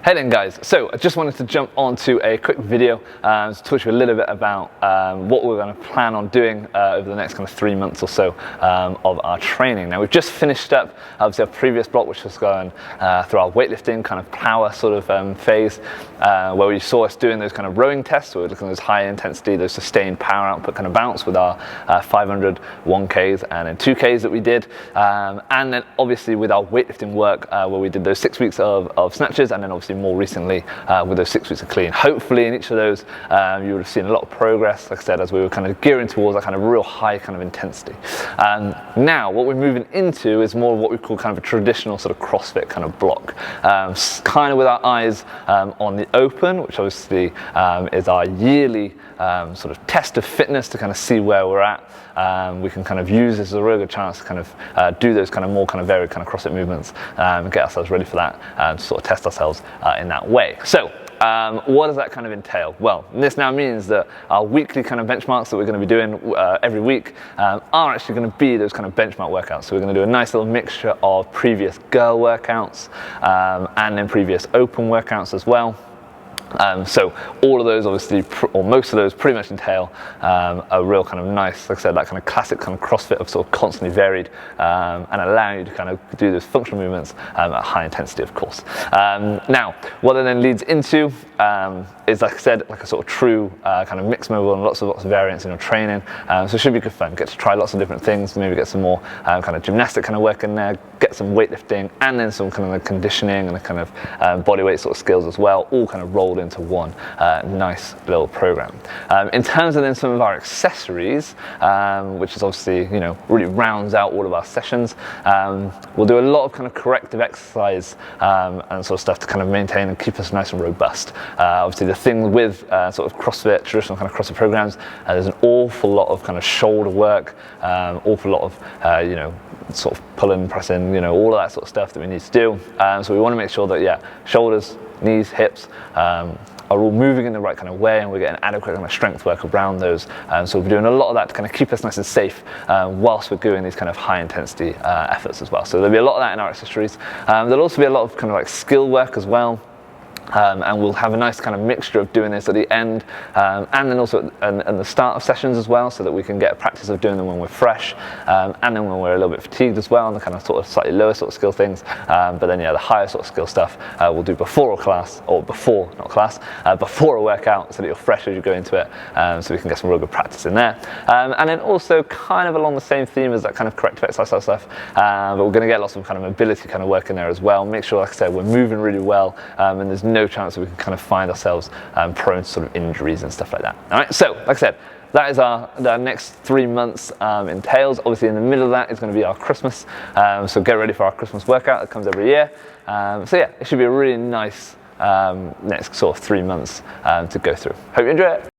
Hey then guys, so I just wanted to jump onto a quick video to talk to you a little bit about what we're going to plan on doing over the next kind of 3 months or so of our training. Now we've just finished up obviously our previous block, which was going through our weightlifting kind of power sort of phase, where we saw us doing those kind of rowing tests. So we're looking at those high intensity, those sustained power output kind of bounce with our 500 1Ks and then 2Ks that we did, and then obviously with our weightlifting work where we did those 6 weeks of snatches, and then obviously more recently with those 6 weeks of clean. Hopefully in each of those you would have seen a lot of progress, like I said, as we were kind of gearing towards that kind of real high kind of intensity. Now what we're moving into is more of what we call kind of a traditional sort of CrossFit kind of block, kind of with our eyes on the open, which obviously is our yearly sort of test of fitness to kind of see where we're at. We can kind of use this as a really good chance to kind of do those kind of more kind of varied kind of CrossFit movements and get ourselves ready for that, to sort of test ourselves in that way. So what does that kind of entail? Well, this now means that our weekly kind of benchmarks that we're going to be doing every week are actually going to be those kind of benchmark workouts. So we're going to do a nice little mixture of previous girl workouts and then previous open workouts as well. So all of those obviously, or most of those pretty much entail a real kind of nice, like I said, that kind of classic kind of CrossFit of sort of constantly varied and allowing you to kind of do those functional movements at high intensity, of course. Now, what it then leads into is, like I said, like a sort of true kind of mixed mobile and lots of variance in your training. So it should be good fun. Get to try lots of different things, maybe get some more kind of gymnastic kind of work in there, get some weightlifting, and then some kind of conditioning and the kind of bodyweight sort of skills as well, all kind of rolled into one nice little program. In terms of then some of our accessories, which is obviously, you know, really rounds out all of our sessions, we'll do a lot of kind of corrective exercise and sort of stuff to kind of maintain and keep us nice and robust. Obviously the thing with sort of CrossFit, traditional kind of CrossFit programs, there's an awful lot of kind of shoulder work, awful lot of you know, sort of pulling, pressing, you know, all of that sort of stuff that we need to do. So we want to make sure that, yeah, shoulders, knees, hips are all moving in the right kind of way, and we're getting adequate kind of strength work around those. So we're doing a lot of that to kind of keep us nice and safe whilst we're doing these kind of high intensity efforts as well. So there'll be a lot of that in our accessories. There'll also be a lot of kind of like skill work as well. And we'll have a nice kind of mixture of doing this at the end and then also at the start of sessions as well, so that we can get a practice of doing them when we're fresh and then when we're a little bit fatigued as well, and the kind of sort of slightly lower sort of skill things. But then yeah, the higher sort of skill stuff we'll do before a class, or before, not class, before a workout, so that you're fresh as you go into it, so we can get some real good practice in there. And then also kind of along the same theme as that kind of corrective exercise stuff, but we're going to get lots of kind of mobility kind of work in there as well. Make sure, like I said, we're moving really well, and there's no chance that we can kind of find ourselves prone to sort of injuries and stuff like that. All right, so like I said, that is our next 3 months entails. Obviously in the middle of that is going to be our Christmas, so get ready for our Christmas workout that comes every year. So yeah, it should be a really nice next sort of 3 months to go through. Hope you enjoy it.